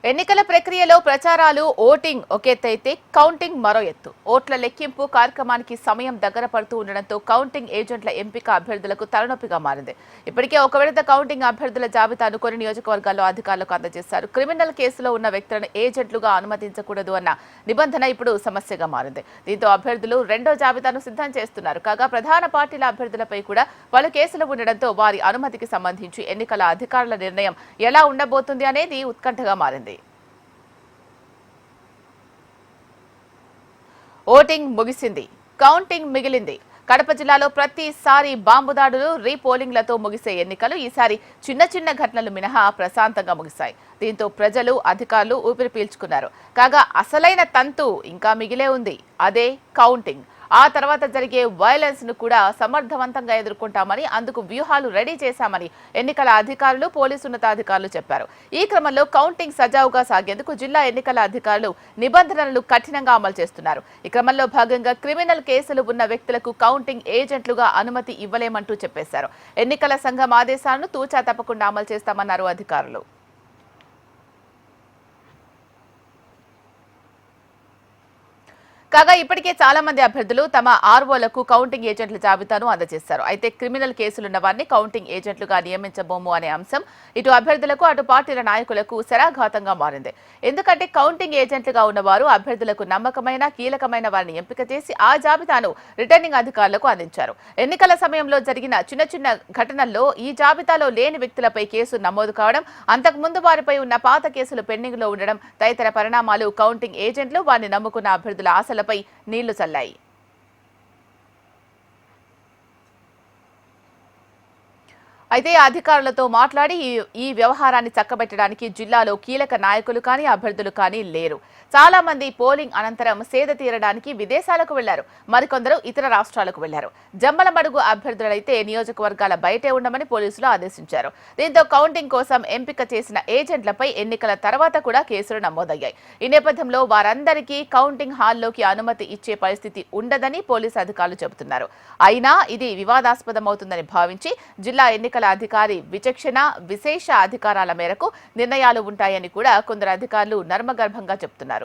ఎన్నికల ప్రక్రియలో ప్రచారాలు ఓటింగ్ ఒక ఎత్తు అయితే కౌంటింగ్ మరో ఎత్తు. ఓట్ల లెక్కింపు కార్యక్రమానికి సమయం దగ్గర పడుతూ ఉండడంతో కౌంటింగ్ ఏజెంట్ల ఎంపిక అభ్యర్థులకు తలనొప్పిగా మారింది. ఇప్పటికే ఒక విడత కౌంటింగ్ అభ్యర్థుల జాబితాను కొన్ని నియోజకవర్గాల్లో అధికారులకు అందజేశారు. క్రిమినల్ కేసులో ఉన్న వ్యక్తులను ఏజెంట్లుగా అనుమతించకూడదు అన్న నిబంధన ఇప్పుడు సమస్యగా మారింది. దీంతో అభ్యర్థులు రెండో జాబితాను సిద్ధం చేస్తున్నారు. కాగా ప్రధాన పార్టీల అభ్యర్థులపై కూడా పలు కేసులు ఉండడంతో వారి అనుమతికి సంబంధించి ఎన్నికల అధికారుల నిర్ణయం ఎలా ఉండబోతుంది అనేది ఉత్కంఠగా మారింది. ఓటింగ్ ముగిసింది, కౌంటింగ్ మిగిలింది. కడప జిల్లాలో ప్రతిసారి బాంబు దాడులు, రీపోలింగ్లతో ముగిసే ఎన్నికలు ఈసారి చిన్న చిన్న ఘటనలు మినహా ప్రశాంతంగా ముగిశాయి. దీంతో ప్రజలు, అధికారులు ఊపిరి పీల్చుకున్నారు. కాగా అసలైన తంతు ఇంకా మిగిలే ఉంది, అదే కౌంటింగ్. ఆ తర్వాత జరిగే వైలెన్స్ ను కూడా సమర్థవంతంగా ఎదుర్కొంటామని, అందుకు వ్యూహాలు రెడీ చేశామని ఎన్నికల అధికారులు, పోలీసు ఉన్నతాధికారులు చెప్పారు. ఈ క్రమంలో కౌంటింగ్ సజావుగా సాగేందుకు జిల్లా ఎన్నికల అధికారులు నిబంధనలు కఠినంగా అమలు చేస్తున్నారు. ఈ క్రమంలో భాగంగా క్రిమినల్ కేసులు ఉన్న వ్యక్తులకు కౌంటింగ్ ఏజెంట్లుగా అనుమతి ఇవ్వలేమంటూ చెప్పేశారు. ఎన్నికల సంఘం ఆదేశాలను తూచా తప్పకుండా అమలు చేస్తామన్నారు అధికారులు. కాగా ఇప్పటికే చాలా మంది అభ్యర్థులు తమ ఆర్ఓలకు కౌంటింగ్ ఏజెంట్ల జాబితాను అందజేశారు. అయితే క్రిమినల్ కేసులున్న వారిని కౌంటింగ్ ఏజెంట్లుగా నియమించబోము అనే అంశం ఇటు అభ్యర్థులకు, అటు పార్టీల నాయకులకు శరాఘాతంగా మారింది. ఎందుకంటే కౌంటింగ్ ఏజెంట్లుగా ఉన్నవారు అభ్యర్థులకు నమ్మకమైన, కీలకమైన వారిని ఎంపిక చేసి ఆ జాబితాను రిటర్నింగ్ అధికారులకు అందించారు. ఎన్నికల సమయంలో జరిగిన చిన్న చిన్న ఘటనల్లో ఈ జాబితాలో లేని వ్యక్తులపై కేసు నమోదు కావడం, అంతకుముందు వారిపై ఉన్న పాత కేసులు పెండింగ్ లో ఉండడం తదితర పరిణామాలు కౌంటింగ్ ఏజెంట్లు వారిని నమ్ముకున్న అభ్యర్థుల ఆశలపై నీళ్లు చల్లాయి. అయితే అధికారులతో మాట్లాడి ఈ వ్యవహారాన్ని చక్కబెట్టడానికి జిల్లాలో కీలక నాయకులు కానీ, అభ్యర్థులు కానీ లేరు. చాలా మంది పోలింగ్ అనంతరం సేద తీరడానికి విదేశాలకు వెళ్లారు, మరికొందరు ఇతర రాష్ట్రాలకు వెళ్లారు. జమ్మలమడుగు అభ్యర్థులైతే నియోజకవర్గాల బయటే ఉండమని పోలీసులు ఆదేశించారు. దీంతో కౌంటింగ్ కోసం ఎంపిక చేసిన ఏజెంట్లపై ఎన్నికల తర్వాత కూడా కేసులు నమోదయ్యాయి. ఈ నేపథ్యంలో వారందరికీ కౌంటింగ్ హాల్లోకి అనుమతి ఇచ్చే పరిస్థితి ఉండదని పోలీసు అధికారులు చెబుతున్నారు. అయినా ఇది వివాదాస్పదమవుతుందని భావించి జిల్లా ఎన్నికల అధికారి విచక్షణ, విశేష అధికారాల మేరకు నిర్ణయాలు ఉంటాయని కూడా కొందరు అధికారులు నర్మగర్భంగా చెబుతున్నారు.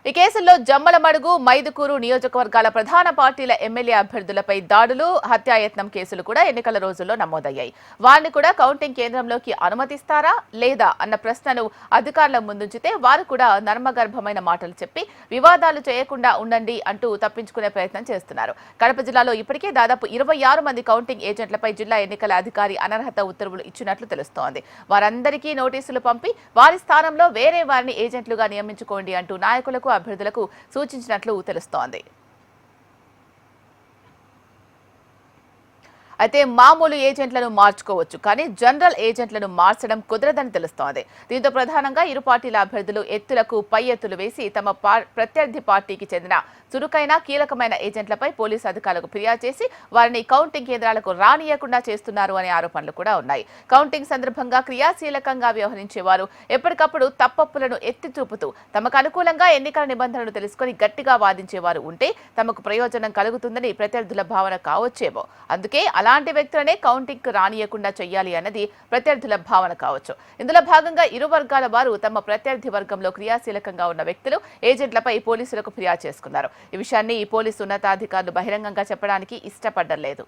ఈ కేసుల్లో జమ్మలమడుగు, మైదుకూరు నియోజకవర్గాల ప్రధాన పార్టీల ఎమ్మెల్యే అభ్యర్థులపై దాడులు, హత్యాయత్నం కేసులు కూడా ఎన్నికల రోజుల్లో నమోదయ్యాయి. వారిని కూడా కౌంటింగ్ కేంద్రంలోకి అనుమతిస్తారా లేదా అన్న ప్రశ్నను అధికారుల ముందుంచితే వారు కూడా నర్మగర్భమైన మాటలు చెప్పి వివాదాలు చేయకుండా ఉండండి అంటూ తప్పించుకునే ప్రయత్నం చేస్తున్నారు. కడప జిల్లాలో ఇప్పటికే దాదాపు 26 మంది కౌంటింగ్ ఏజెంట్లపై జిల్లా ఎన్నికల అధికారి అనర్హత ఉత్తర్వులు ఇచ్చినట్లు తెలుస్తోంది. వారందరికీ నోటీసులు పంపి వారి స్థానంలో వేరే వారిని ఏజెంట్లుగా నియమించుకోండి అంటూ నాయకులకు, అభ్యర్థులకు సూచించినట్లు తెలుస్తోంది. అయితే మామూలు ఏజెంట్లను మార్చుకోవచ్చు, కానీ జనరల్ ఏజెంట్లను మార్చడం కుదరదని తెలుస్తోంది. దీంతో ప్రధానంగా ఇరు పార్టీల అభ్యర్థులు ఎత్తులకు పై ఎత్తులు వేసి తమ ప్రత్యర్థి పార్టీకి చెందిన చురుకైన, కీలకమైన ఏజెంట్లపై పోలీసు అధికారులకు ఫిర్యాదు చేసి వారిని కౌంటింగ్ కేంద్రాలకు రానియకుండా చేస్తున్నారు అనే ఆరోపణలు కూడా ఉన్నాయి. కౌంటింగ్ సందర్భంగా క్రియాశీలకంగా వ్యవహరించేవారు ఎప్పటికప్పుడు తప్పప్పులను ఎత్తి చూపుతూ తమకు అనుకూలంగా ఎన్నికల నిబంధనలు తెలుసుకుని గట్టిగా వాదించేవారు ఉంటే తమకు ప్రయోజనం కలుగుతుందని ప్రత్యర్థుల భావన కావచ్చేమో. అందుకే అలాంటి వ్యక్తులనే కౌంటింగ్ కు రానియకుండా చేయాలి అన్నది ప్రత్యర్థుల భావన కావచ్చు. ఇందులో భాగంగా ఇరు వర్గాల వారు తమ ప్రత్యర్థి వర్గంలో క్రియాశీలకంగా ఉన్న వ్యక్తులు, ఏజెంట్లపై పోలీసులకు ఫిర్యాదు చేసుకున్నారు. ఈ విషయాన్ని పోలీసు ఉన్నతాధికారులు బహిరంగంగా చెప్పడానికి ఇష్టపడలేదు.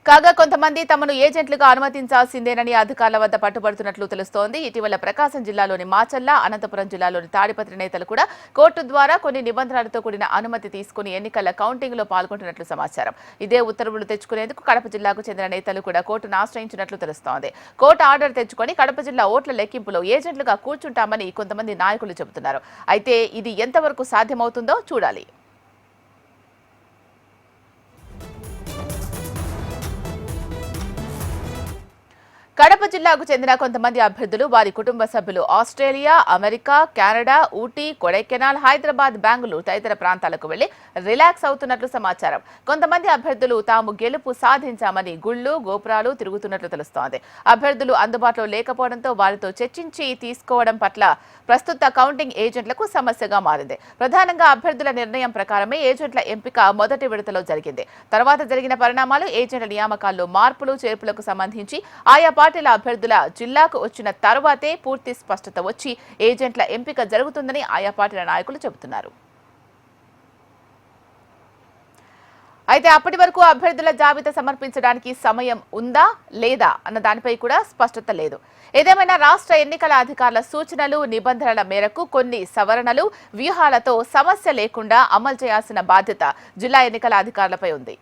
కాగా కొంతమంది తమను ఏజెంట్లుగా అనుమతించాల్సిందేనని అధికారుల వద్ద పట్టుబడుతున్నట్లు తెలుస్తోంది. ఇటీవల ప్రకాశం జిల్లాలోని మాచల్ల, అనంతపురం జిల్లాలోని తాడిపత్రి నేతలు కూడా కోర్టు ద్వారా కొన్ని నిబంధనలతో కూడిన అనుమతి తీసుకుని ఎన్నికల కౌంటింగ్ లో పాల్గొంటున్నట్లు సమాచారం. ఇదే ఉత్తర్వులు తెచ్చుకునేందుకు కడప జిల్లాకు చెందిన నేతలు కూడా కోర్టును ఆశ్రయించినట్లు తెలుస్తోంది. కోర్టు ఆర్డర్ తెచ్చుకొని కడప జిల్లా ఓట్ల లెక్కింపులో ఏజెంట్లుగా కూర్చుంటామని కొంతమంది నాయకులు చెబుతున్నారు. అయితే ఇది ఎంతవరకు సాధ్యమవుతుందో చూడాలి. కడప జిల్లాకు చెందిన కొంతమంది అభ్యర్థులు వారి కుటుంబ సభ్యులు Australia, America, Canada, Ooty, Kodaikanal, Hyderabad, Bengaluru తదితర ప్రాంతాలకు వెళ్లి రిలాక్స్ అవుతున్నట్లు సమాచారం. కొంతమంది అభ్యర్థులు తాము గెలుపు సాధించామని గుళ్ళు, గోపురాలు తిరుగుతున్నట్లు తెలుస్తోంది. అభ్యర్థులు అందుబాటులో లేకపోవడంతో వారితో చర్చించి తీసుకోవడం పట్ల ప్రస్తుత కౌంటింగ్ ఏజెంట్లకు సమస్యగా మారింది. ప్రధానంగా అభ్యర్థుల నిర్ణయం ప్రకారమే ఏజెంట్ల ఎంపిక మొదటి విడతలో జరిగింది. తర్వాత జరిగిన పరిణామాలు ఏజెంట్ల నియామకాల్లో మార్పులు, చేర్పులకు సంబంధించి ఆయా పార్టీల అభ్యర్థుల జిల్లాకు వచ్చిన తర్వాతే పూర్తి స్పష్టత వచ్చి ఏజెంట్ల ఎంపిక జరుగుతుందని ఆయా పార్టీల నాయకులు చెబుతున్నారు. అయితే అప్పటి వరకు అభ్యర్థుల జాబితా సమర్పించడానికి సమయం ఉందా లేదా అన్న దానిపై కూడా స్పష్టత లేదు. ఏదేమైనా రాష్ట్ర ఎన్నికల అధికారుల సూచనలు, నిబంధనల మేరకు కొన్ని సవరణలు, వ్యూహాలతో సమస్య లేకుండా అమలు చేయాల్సిన బాధ్యత జిల్లా ఎన్నికల అధికారులపై ఉంది.